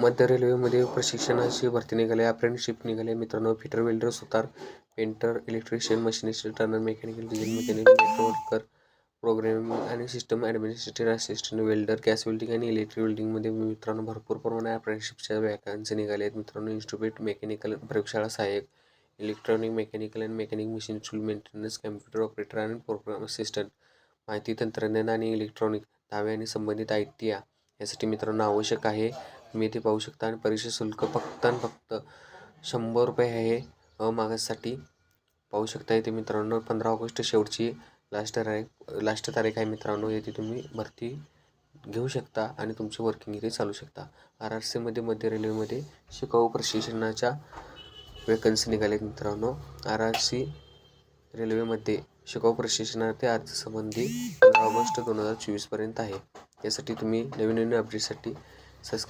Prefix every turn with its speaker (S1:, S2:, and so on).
S1: मध्य रेल्वेमध्ये प्रशिक्षणाची भरती निघाली, अप्रेंटिसशिप निघाले मित्रांनो. फिटर, वेल्डर, सुतार, painter, electrician, machinist, turner, mechanical, diesel mechanic, networker, programming आणि system administrative assistant, welder, gas welding आणि इलेक्ट्रिक वेल्डिंगमध्ये मित्रांनो भरपूर प्रमाणात अप्रेंटिसशिपच्या वॅकन्सी निघाल्या आहेत मित्रांनो. इन्स्ट्रुमेंट मेकॅनिकल, प्रयोगशाळा सहाय्यक, इलेक्ट्रॉनिक, मेकॅनिकल आणि mechanic machine, tool maintenance, computer operator आणि प्रोग्राम असिस्टंट, माहिती तंत्रज्ञान आणि इलेक्ट्रॉनिक, 10वी आणि संबंधित ITI यासाठी मित्रांनो आवश्यक आहे. तुम्ही इथे पाहू शकता. आणि परीक्षा शुल्क फक्त ₹100 आहे. मागासाठी पाहू शकता इथे मित्रांनो. 15 ऑगस्ट शेवटची लास्ट तारीख आहे मित्रांनो. येथे तुम्ही भरती घेऊ शकता आणि तुमची वर्किंग इथे चालू शकता. RRCमध्ये मध्य रेल्वेमध्ये शिकाऊ प्रशिक्षणाच्या वॅकन्सी निघाल्यात मित्रांनो. RRC रेल्वेमध्ये शिकाऊ प्रशिक्षणार्थी अर्जसंबंधी 15 ऑगस्ट 2024 पर्यंत आहे. यासाठी तुम्ही नवीन अपडेटसाठी सबस्क्राईब